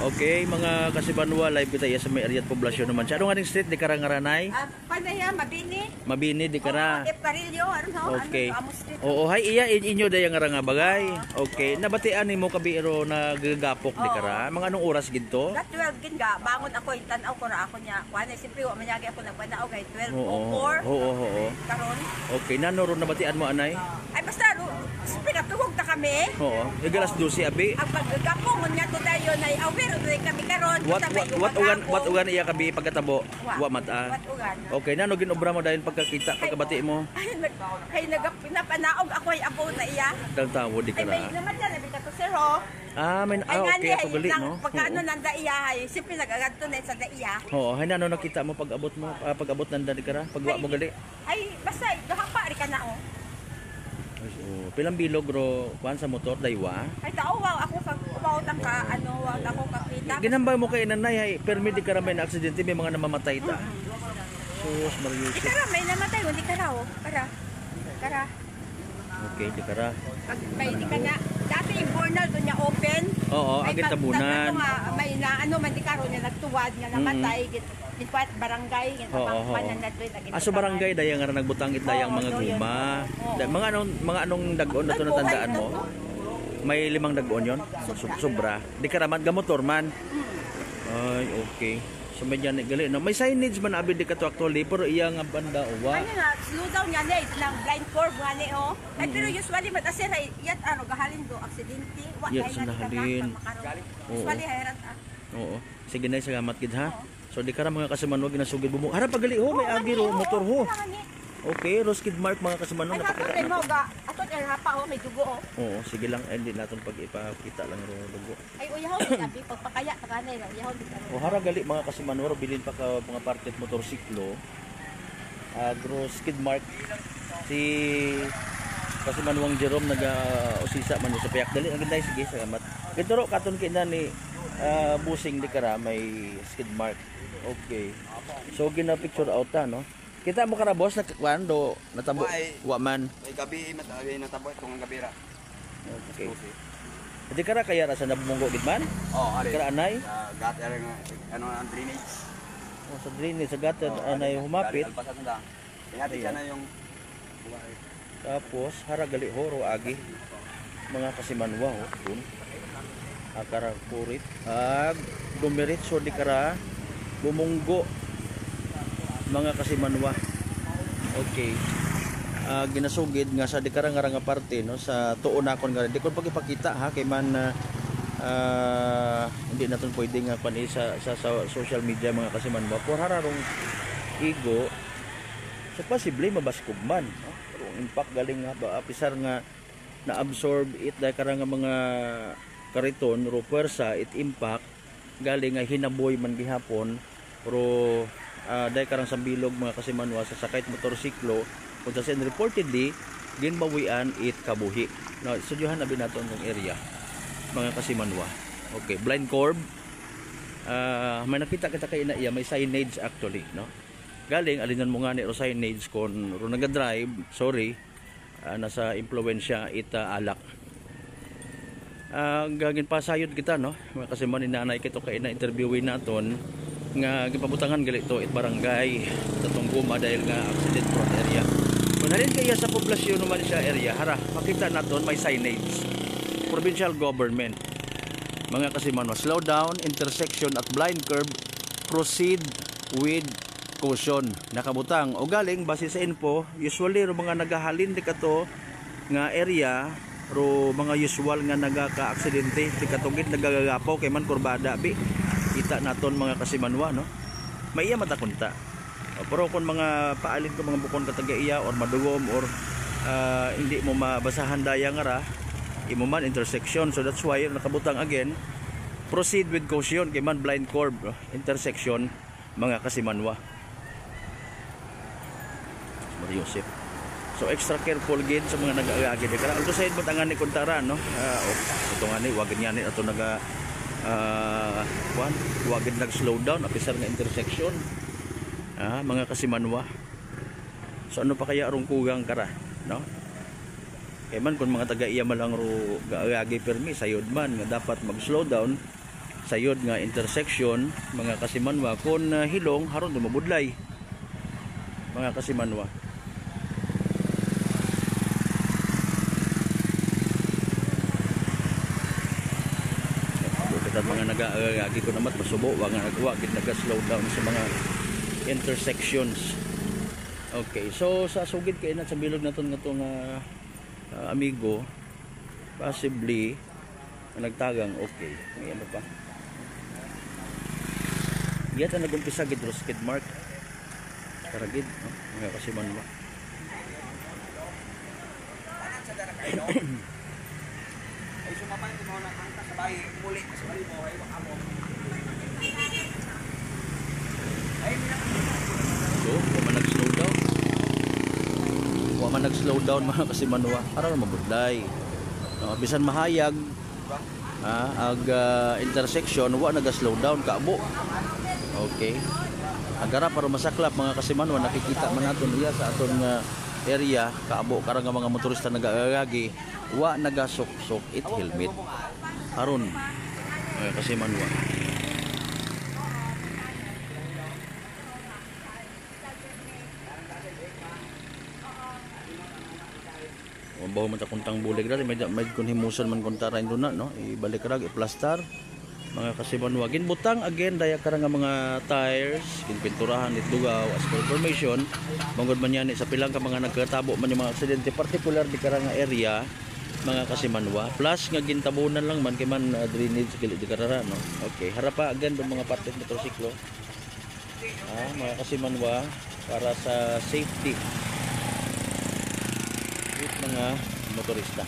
Okay, mga kasibanwa, live kita sa may area at poblasyon naman. Siya, anong aning street, di kara ngaranay? Panaya, Mabini. Mabini, di kara. Eparilyo, ano, okay. Amo Street. Oo, hay iya, inyo daya nga nga bagay. Okay, nabatian ni mo kabiro na gagapok, di kara. Mga anong oras ginto? Gat 12 gin ga, bangon ako, itanaw ko na ako niya. Kuha na, siyempre, manyagi ako nagpanaw kay 12:04. Oo. Karon. Okay, nanoron nabatian mo, anay? Ay, basta, pinatugog na kami. Oo, igalas 12, abi. Ang paggagapong, nga to tayo na aware, doon kami karon. What ugan iya kabi pagkatabo? Wa mata. What ugan? Okay, nano ginobra mo dahil pagkakita pagkabati mo? Ay nagpinapanaog ako ay abo na iya. Dang tawo di Ay may kara. naman yan, nabi ka to sir ho. Okay, ako gali no. Pagkano nanda iya ay, siyempre nagagadto na sa da iya. Oo, hay nano nakita mo pag-abot mo, pag-abot nanda di kara, pagwa mo gali. Ay basta gahapa ri ka na oh. So, pilang bilog ro kuan sa motor daywa. Ay tao wow ako kag umawtang ka ano wow ako kakita. Ginambay mo kay nanay hay permit di kara may na aksidente may mga namamatay ta. Sus Marius. Di kara may namatay hindi kara oh. Kara. Okay, di kara. May di ka na dati yung journal doon niya open. Oo, agit tabunan. May na ano man di karon niya nagtuwad nga namatay gitwat barangay Aso barangay dayang nga nagbutang itlayang mga guma. Mga anong dagon na to natandaan mo? May 5 dagon yon. Sobra. Di ka raman gamotor man. Ay, okay. So may dyan gali no. May signage man abi di ka to actually pero iya nga banda uwa. Ano nga slow down nga ni lang blind curve nga ni oh. Ay pero usually matasir ay yat ano gahalin do aksidente wa kay na usually hayran Oo. Sige na salamat gid ha. So di kara mga kasimanwa ginasugid bumo. Harap pagali ho may agi ro motor ho. Okay, Roskid Mark mga kasimanwa napakita mo ga aton er hapa oh may dugo oh. Oo, sige lang hindi naton pag ipakita lang ro dugo. Ay uyaw gabi pagpakaya ta kanay ra uyaw di O hara gali mga kasimanwa bilin pa ka mga parte at motorsiklo. Roskid Mark si Kasimanwang Jerome naga-usisa man sa payak dali ang ganda sige salamat. Gituro katon kina ni busing di kara may skid mark. Okay. So gina picture out ta no. Kita mo kara boss na kwando natabo wa man. Ay gabi natabo itong gabi ra. Okay. Di kara kaya ra sa nabumunggo gid man? Oh, ari. Kara anay? Gat era ano ang drainage. Oh, sa drainage sa gat anay humapit. Alpasan na. Ingati ka na yung tapos hara gali horo agi mga kasimanwa ho dun. Akara purit dumiritso di kara bumunggo mga kasimanwa. Okay. Ginasugid nga sa di kara nga parte no sa tuon nakon nga di ko pagipakita ha kay man hindi naton pwede nga pani sa social media mga kasimanwa por hararong igo so possibly mabaskog man no? Pero impact galing nga ba apisar nga na-absorb it dahil kara nga mga kariton ro puwersa it impact galing nga hinaboy man gihapon pero dahil karang sambilog mga kasimanwa sa sakay motorsiklo kung sa reportedly ginbawian it kabuhi no studyohan na binaton ng area mga kasimanwa. Okay, blind curve may nakita kita kay na iya may signage actually no galing alinan mo nga ni ro signage kon ro naga-drive sorry nasa impluwensya ita alak gagin pasayod kita no kasi man inanay kito kay na interviewin naton nga gipabutangan gali to it barangay tatong guma dahil nga accident front area kung halin kaya sa poblasyon naman siya area hara makita naton may signage provincial government mga kasimanwa slow down intersection at blind curve proceed with caution nakabutang o galing base sa info usually ro mga nagahalin di kato nga area ro mga usual nga nagaka-aksidente di katong nagagagapaw kay man kurbada bi kita naton mga kasimanwa no may iya matakunta pero kung mga paalin ko mga bukon katagaiya or madugom or hindi mo mabasahan daya nga ra imo man intersection so that's why nakabutang again proceed with caution kay man blind curve intersection mga kasimanwa. Yosef. So extra careful gid sa mga nag-aagi di kara. Alto sayid mo tangan ni kuntara no. Ito nga ni wag niya ni ato naga wag nag-slow down apisar nga intersection. Mga kasimanwa. So ano pa kaya arong kugang kara, no? Kay man kung mga taga-iya malang ro gaagi permi sayod man nga dapat mag-slow down sayod nga intersection mga kasimanwa kun hilong haron do mabudlay mga kasimanwa. Bukitan mga nagaagi ko namat masubo wa nga gid naga-slow down sa mga intersections. Okay, so sa sugid kay na sa bilog naton nga tong amigo possibly nagtagang okay. May ano pa? Iyat na nag-umpisa gid skid mark. Karagid, no? Mga kasimanwa. Ay sumapay ko mo na kanta sa bahay muli sa bahay mo ay amo. So, wa man nag-slow down. Wa man nag-slow down mga kasimanwa. Para mabudlay. No, bisan mahayag ag intersection wa naga-slow down kaabo. Okay. Agara para masaklap mga kasimanwa nakikita man naton iya sa aton nga area kaabo karang nga mga motorista nagaagagi wa nagasok-sok it helmet. Aron mga kasimanwa. Bawo man ta kuntang bulig ra may kun himuson man kunta ra induna no ibalik ra i-plaster mga kasimanwa ginbutang again daya karang nga mga tires ginpinturahan it dugaw as for information mangod man yan sa pilang ka mga nagkatabo man yung mga aksidente particular di karang nga area mga kasimanwa plus nga gintabunan lang man kay man drainage kili di karara no. Okay harapa again do mga parte motorsiklo mga kasimanwa para sa safety mga motorista.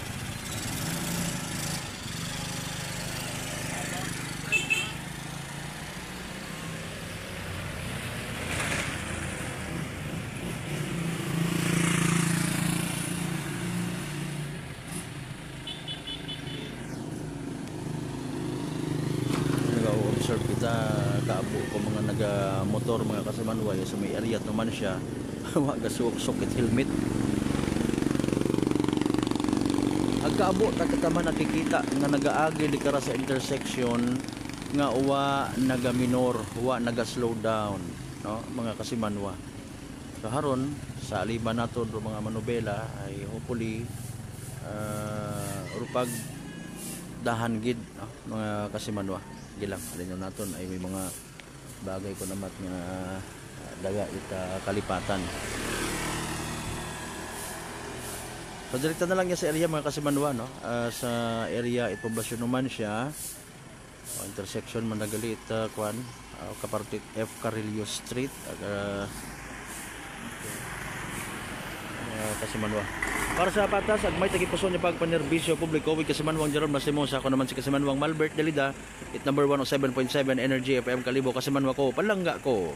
Nag-observe kita kaabo ko mga naga-motor mga kasimanwa sa may area naman siya wa gasuk-sukit helmet. Agkaabo tatama nakikita nga nagaagi di kara sa intersection nga wa naga-minor, wa naga-slow down, no mga kasimanwa. So haron sa aliban nato do mga manobela ay hopefully urupag dahan gid no, mga kasimanwa. Gilang alin naton ay may mga bagay ko namat nga daga ita kalipatan. So direkta na lang niya sa area mga kasimanwa no. Sa area poblasyon naman siya. Intersection man nagalit kwan kapartit F Carrillo Street kasimanwa. Para sa patas ag may tagipuson ni pagpanerbisyo publiko with kasimanwang Jerome Masimosa ako naman si kasimanwang Malbert Delida it number 107.7 Energy FM Kalibo kasimanwa ko palangga ko.